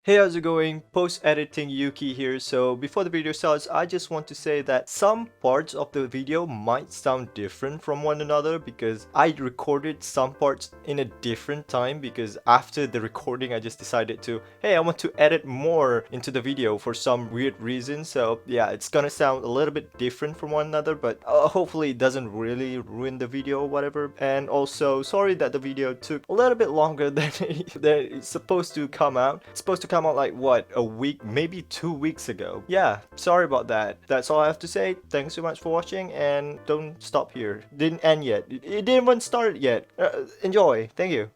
Hey, how's it going? Post-editing Yuki here. So before the video starts, I just want to say that some parts of the video might sound different from one another because I recorded some parts in a different time because after the recording I just decided to, hey, I want to edit more into the video for some weird reason. So yeah, it's gonna sound a little bit different from one another, but hopefully it doesn't really ruin the video or whatever. And also, sorry that the video took a little bit longer than it's supposed to come out. It's supposed to come out like what, a week, maybe 2 weeks ago. Yeah, sorry about that. That's all I have to say. Thanks so much for watching, and don't stop here. Didn't end yet. It didn't even start yet. Enjoy. Thank you.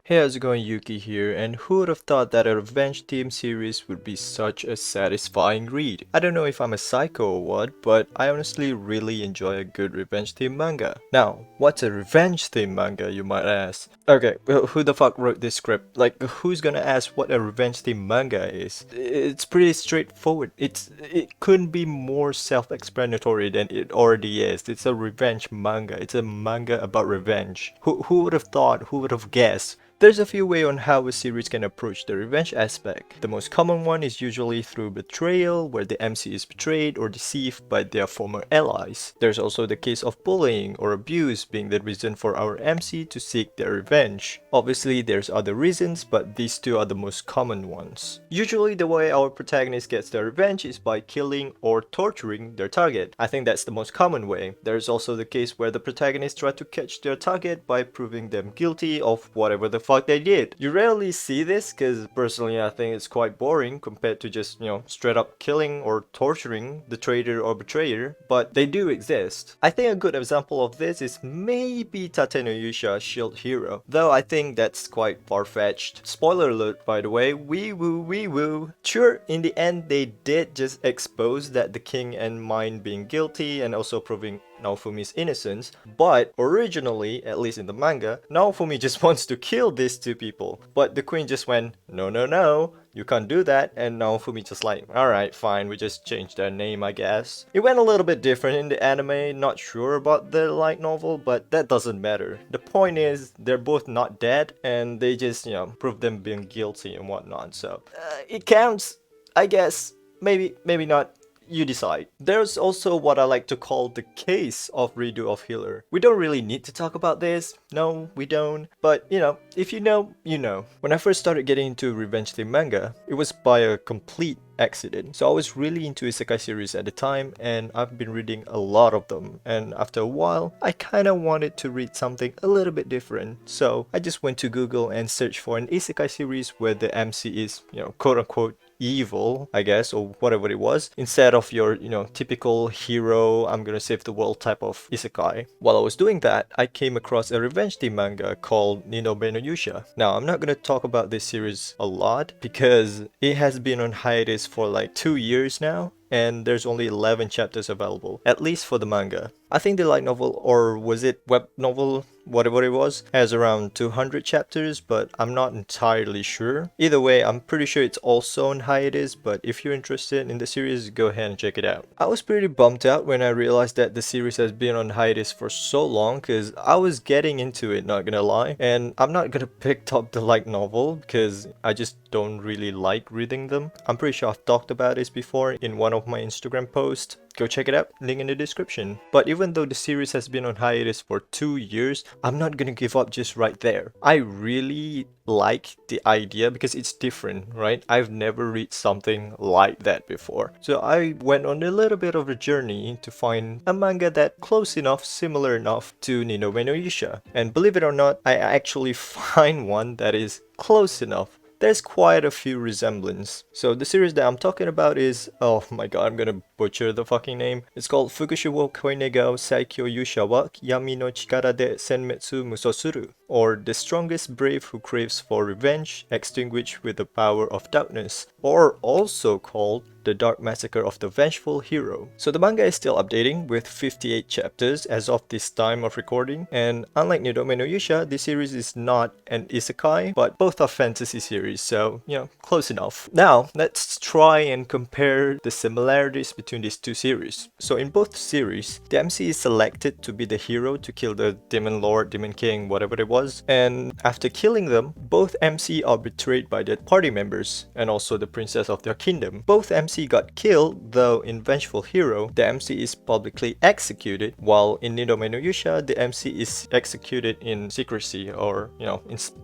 Hey, how's it going? Yuki here, and who would have thought that a revenge theme series would be such a satisfying read? I don't know if I'm a psycho or what, but I honestly really enjoy a good revenge theme manga. Now, what's a revenge theme manga, you might ask? Okay, well, who the fuck wrote this script? Like, who's gonna ask what a revenge theme manga is? It's pretty straightforward. It couldn't be more self-explanatory than it already is. It's a revenge manga. It's a manga about revenge. Who would have thought? Who would have guessed? There's a few ways on how a series can approach the revenge aspect. The most common one is usually through betrayal, where the MC is betrayed or deceived by their former allies. There's also the case of bullying or abuse being the reason for our MC to seek their revenge. Obviously, there's other reasons, but these two are the most common ones. Usually, the way our protagonist gets their revenge is by killing or torturing their target. I think that's the most common way. There's also the case where the protagonist tries to catch their target by proving them guilty of whatever the fuck they did. You rarely see this because personally I think it's quite boring compared to just, straight up killing or torturing the traitor or betrayer, but they do exist. I think a good example of this is maybe Tate no Yusha Shield Hero, though I think that's quite far-fetched. Spoiler alert, by the way, wee woo. Sure, in the end they did just expose that the king and mine being guilty and also proving Naofumi's innocence, but originally, at least in the manga, Naofumi just wants to kill these two people, but the queen just went, no, you can't do that, and Naofumi just like, alright, fine, we just changed their name, I guess. It went a little bit different in the anime, not sure about the light novel, but that doesn't matter. The point is, they're both not dead, and they just, prove them being guilty and whatnot, so it counts, I guess. Maybe not. You decide. There's also what I like to call the case of redo of healer. We don't really need to talk about this. No, we don't. But if you know, you know. When I first started getting into revenge theme manga, it was by a complete accident. So I was really into isekai series at the time, and I've been reading a lot of them, and after a while I kinda wanted to read something a little bit different. So I just went to Google and searched for an isekai series where the MC is, quote unquote evil, I guess, or whatever it was, instead of your, typical hero, I'm gonna save the world type of isekai. While I was doing that, I came across a revenge theme manga called Ninobe no Yusha. Now, I'm not gonna talk about this series a lot because it has been on hiatus for like 2 years now, and there's only 11 chapters available, at least for the manga. I think the light novel, or was it web novel, whatever it was, has around 200 chapters, but I'm not entirely sure. Either way, I'm pretty sure it's also on hiatus, but if you're interested in the series, go ahead and check it out. I was pretty bummed out when I realized that the series has been on hiatus for so long, because I was getting into it, not gonna lie, and I'm not gonna pick up the light novel because I just don't really like reading them. I'm pretty sure I've talked about this before in one of my Instagram posts. Go check it out, link in the description. But even though the series has been on hiatus for 2 years, I'm not gonna give up just right there. I really like the idea because it's different, right? I've never read something like that before. So I went on a little bit of a journey to find a manga that close enough, similar enough to Ninobe no Yusha. And believe it or not, I actually find one that is close enough. There's quite a few resemblance. So the series that I'm talking about is, oh my god, I'm gonna butcher the fucking name. It's called Fukushi wo koinegao Saikyo Yusha wa Yami no Chikara de Senmetsu Musosuru, or The Strongest Brave Who Craves for Revenge, Extinguished with the Power of Darkness, or also called The Dark Massacre of the Vengeful Hero. So the manga is still updating with 58 chapters as of this time of recording, and unlike Ninobe no Yusha, this series is not an isekai, but both are fantasy series, so close enough. Now, let's try and compare the similarities between these two series. So in both series, the MC is selected to be the hero to kill the Demon Lord, Demon King, whatever it was, cause, and after killing them, both MC are betrayed by their party members and also the princess of their kingdom. Both MC got killed, though in Vengeful Hero, the MC is publicly executed, while in Nidome no Yusha, the MC is executed in secrecy, or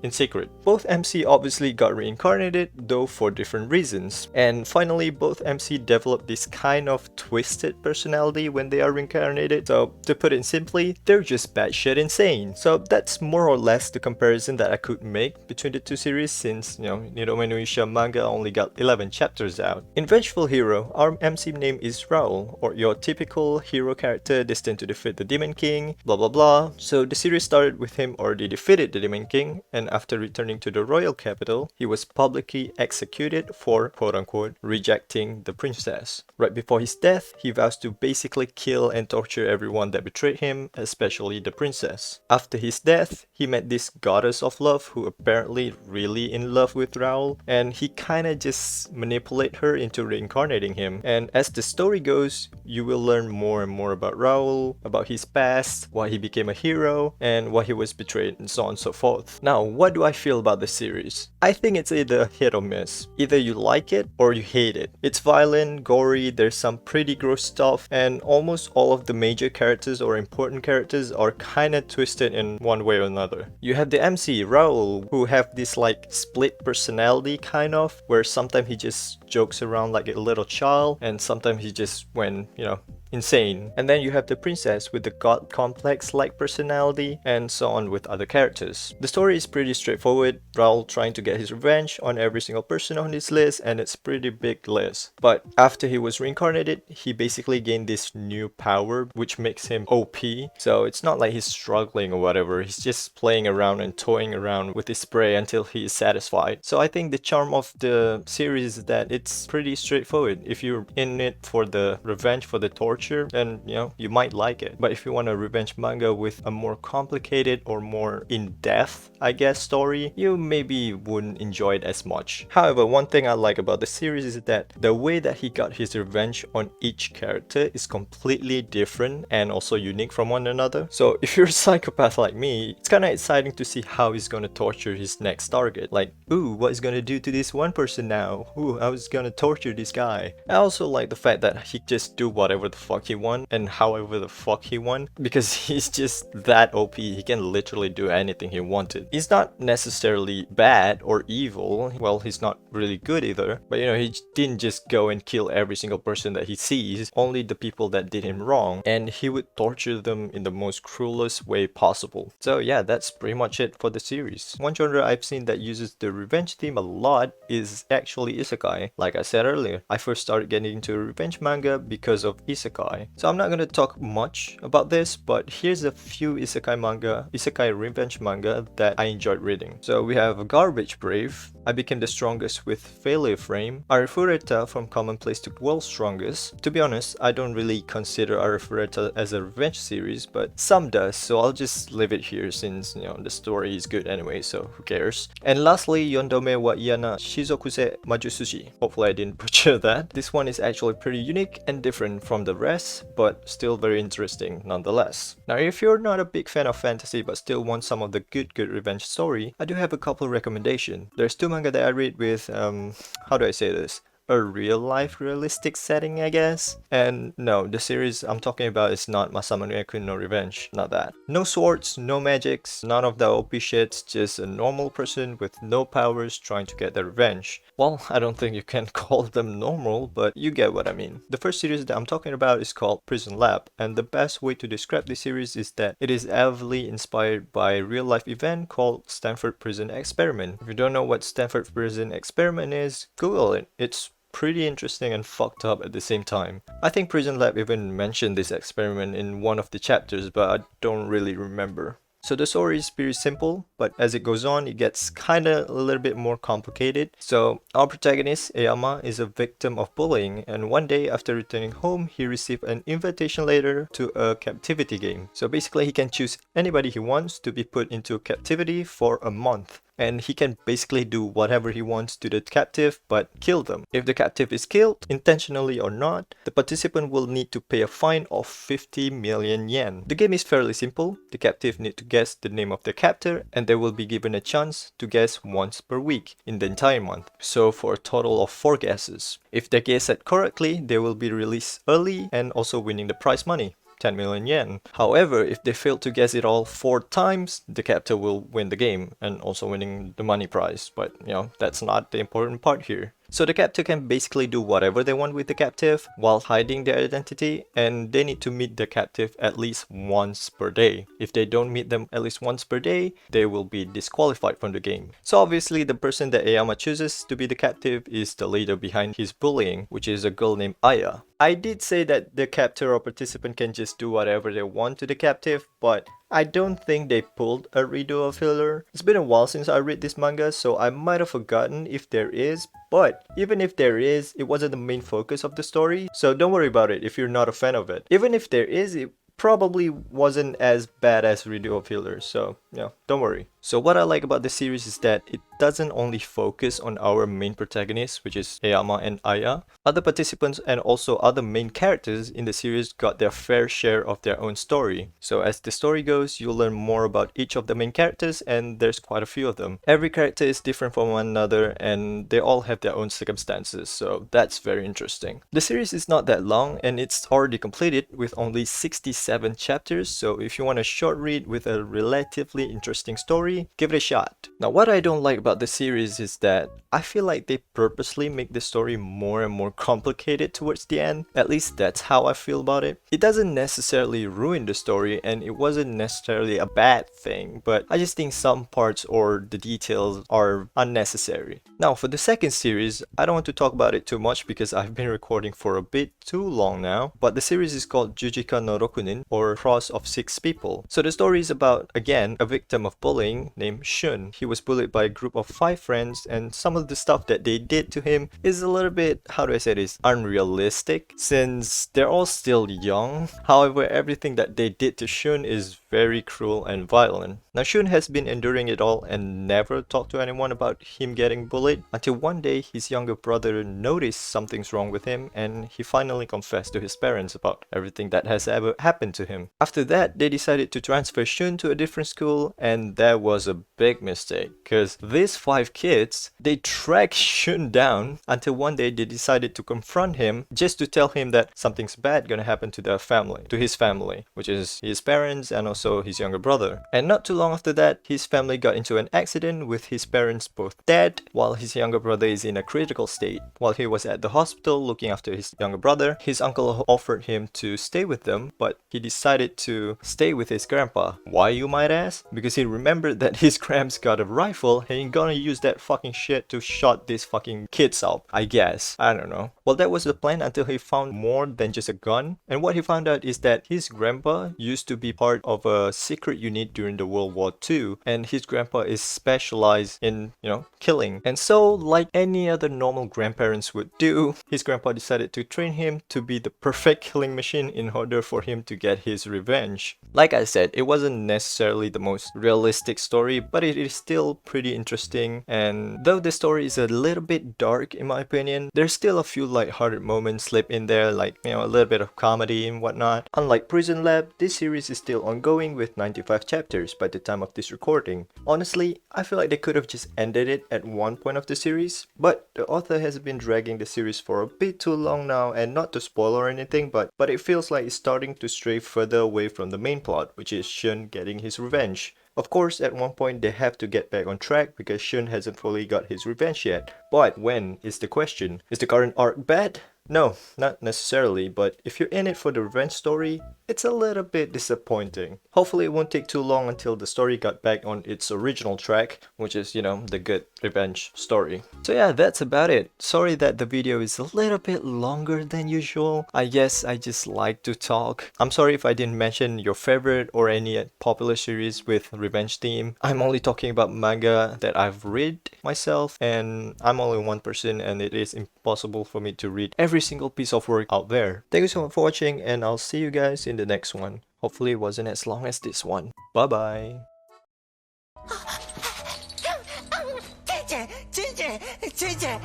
in secret. Both MC obviously got reincarnated, though for different reasons. And finally, both MC develop this kind of twisted personality when they are reincarnated. So to put it simply, they're just batshit insane. So that's more or less the comparison that I could make between the two series, since Nidome no Yusha manga only got 11 chapters out. In Vengeful Hero, our MC name is Raul, or your typical hero character destined to defeat the Demon King, blah blah blah. So the series started with him already defeated the Demon King, and after returning to the royal capital, he was publicly executed for quote-unquote rejecting the princess. Right before his death, he vows to basically kill and torture everyone that betrayed him, especially the princess. After his death, he met this goddess of love who apparently really in love with Raul, and he kinda just manipulate her into reincarnating him. And as the story goes, you will learn more and more about Raul, about his past, why he became a hero, and why he was betrayed, and so on and so forth. Now, what do I feel about the series? I think it's either hit or miss. Either you like it or you hate it. It's violent, gory, there's some pretty gross stuff, and almost all of the major characters or important characters are kinda twisted in one way or another. You have the MC, Raul, who have this like split personality kind of, where sometimes he just jokes around like a little child, and sometimes he just went, insane. And then you have the princess with the god complex like personality, and so on with other characters. The story is pretty straightforward, Raul trying to get his revenge on every single person on his list, and it's pretty big list. But after he was reincarnated, he basically gained this new power which makes him OP. So it's not like he's struggling or whatever, he's just playing around and toying around with his prey until he is satisfied. So I think the charm of the series is that it's pretty straightforward. If you're in it for the revenge, for the torture, then you might like it. But if you want a revenge manga with a more complicated or more in-depth, I guess, story, you maybe wouldn't enjoy it as much. However, one thing I like about the series is that the way that he got his revenge on each character is completely different and also unique from one another. So if you're a psychopath like me, it's kinda exciting to see how he's gonna torture his next target. Like, ooh, what is gonna do to this one person now? Ooh, how is gonna torture this guy? I also like the fact that he just do whatever the fuck he want and however the fuck he want, because he's just that OP. He can literally do anything he wanted. He's not necessarily bad or evil, well, he's not really good either, but he didn't just go and kill every single person that he sees, only the people that did him wrong, and he would torture them in the most cruelest way possible. So yeah, that's pretty much it for the series. One genre I've seen that uses the revenge theme a lot is actually isekai. Like I said earlier, I first started getting into revenge manga because of isekai. So I'm not gonna talk much about this, but here's a few isekai revenge manga that I enjoyed reading. So we have Garbage Brave, I Became the Strongest with Failure Frame, Arifureta from Commonplace to World's Strongest. To be honest, I don't really consider Arifureta as a revenge series, but some does, so I'll just leave it here since the story is good anyway, so who cares. And lastly, Yondome wa Iyana Shizokuse Majusushi. Hopefully I didn't butcher that. This one is actually pretty unique and different from the rest, but still very interesting nonetheless. Now, if you're not a big fan of fantasy but still want some of the good revenge story, I do have a couple recommendations. There's two manga that I read with, how do I say this? A real-life realistic setting, I guess. And no, the series I'm talking about is not Masamune Eku no Revenge, not that. No swords, no magics, none of the OP shits, just a normal person with no powers trying to get their revenge. Well, I don't think you can call them normal, but you get what I mean. The first series that I'm talking about is called Prison Lab, and the best way to describe this series is that it is heavily inspired by a real-life event called Stanford Prison Experiment. If you don't know what Stanford Prison Experiment is, Google it. It's pretty interesting and fucked up at the same time. I think Prison Lab even mentioned this experiment in one of the chapters, but I don't really remember. So the story is pretty simple, but as it goes on, it gets kinda a little bit more complicated. So our protagonist, Eyama, is a victim of bullying, and one day after returning home, he received an invitation letter to a captivity game. So basically he can choose anybody he wants to be put into captivity for a month. and he can basically do whatever he wants to the captive but kill them. If the captive is killed, intentionally or not, the participant will need to pay a fine of 50 million yen. The game is fairly simple. The captive need to guess the name of their captor, and they will be given a chance to guess once per week in the entire month. So for a total of 4 guesses. If they guess it correctly, they will be released early and also winning the prize money. 10 million yen. However, if they fail to guess it all 4 times, the captor will win the game and also winning the money prize. But, you know, that's not the important part here. So the captor can basically do whatever they want with the captive while hiding their identity, and they need to meet the captive at least once per day. If they don't meet them at least once per day, they will be disqualified from the game. So obviously the person that Aoyama chooses to be the captive is the leader behind his bullying, which is a girl named Aya. I did say that the captor or participant can just do whatever they want to the captive, but I don't think they pulled a redo of filler. It's been a while since I read this manga, so I might have forgotten if there is, but even if there is, it wasn't the main focus of the story, so don't worry about it if you're not a fan of it. Even if there is, it probably wasn't as bad as redo of filler, so yeah, don't worry. So what I like about the series is that it doesn't only focus on our main protagonists, which is Aoyama and Aya. Other participants and also other main characters in the series got their fair share of their own story. So as the story goes, you'll learn more about each of the main characters, and there's quite a few of them. Every character is different from one another and they all have their own circumstances, so that's very interesting. The series is not that long and it's already completed with only 67 chapters, so if you want a short read with a relatively interesting story, give it a shot. Now what I don't like about the series is that I feel like they purposely make the story more and more complicated towards the end. At least that's how I feel about it. It doesn't necessarily ruin the story and it wasn't necessarily a bad thing, but I just think some parts or the details are unnecessary. Now for the second series, I don't want to talk about it too much because I've been recording for a bit too long now, but the series is called Jujika no Rokunin, or Cross of 6 People. So the story is about, again, a victim of bullying named Shun. He was bullied by a group of 5 friends, and some of the stuff that they did to him is a little bit, how do I say this, unrealistic since they're all still young. However, everything that they did to Shun is very cruel and violent. Now Shun has been enduring it all and never talked to anyone about him getting bullied until one day his younger brother noticed something's wrong with him and he finally confessed to his parents about everything that has ever happened to him. After that, they decided to transfer Shun to a different school, and that was a big mistake because these 5 kids, they tracked Shun down until one day they decided to confront him just to tell him that something's bad gonna happen to their family, to his family, which is his parents and also his younger brother. And not too long after that, his family got into an accident with his parents both dead while his younger brother is in a critical state. While he was at the hospital looking after his younger brother, his uncle offered him to stay with them, but he decided to stay with his grandpa. Why, you might ask? Because he remembered that his gramps got a rifle and he gonna use that fucking shit to shot these fucking kids up, I guess. I don't know. Well, that was the plan until he found more than just a gun. And what he found out is that his grandpa used to be part of a secret unit during the World War II, and his grandpa is specialized in, killing. And so, like any other normal grandparents would do, his grandpa decided to train him to be the perfect killing machine in order for him to get his revenge. Like I said, it wasn't necessarily the most realistic story, but it is still pretty interesting. And though the story is a little bit dark in my opinion, there's still a few light-hearted moments slip in there, like a little bit of comedy and whatnot. Unlike Prison Lab, this series is still ongoing with 95 chapters by the time of this recording. Honestly, I feel like they could have just ended it at one point of the series, but the author has been dragging the series for a bit too long now, and not to spoil or anything, but it feels like it's starting to stray further away from the main plot, which is Shun getting his revenge. Of course, at one point they have to get back on track because Shun hasn't fully got his revenge yet. But when is the question? Is the current arc bad? No, not necessarily, but if you're in it for the revenge story, it's a little bit disappointing. Hopefully it won't take too long until the story got back on its original track, which is, the good revenge story. So yeah, that's about it. Sorry that the video is a little bit longer than usual. I guess I just like to talk. I'm sorry if I didn't mention your favorite or any popular series with revenge theme. I'm only talking about manga that I've read myself, and I'm only one person and it is impossible for me to read every single piece of work out there. Thank you so much for watching, and I'll see you guys in the next one. Hopefully it wasn't as long as this one. Bye bye. JJ,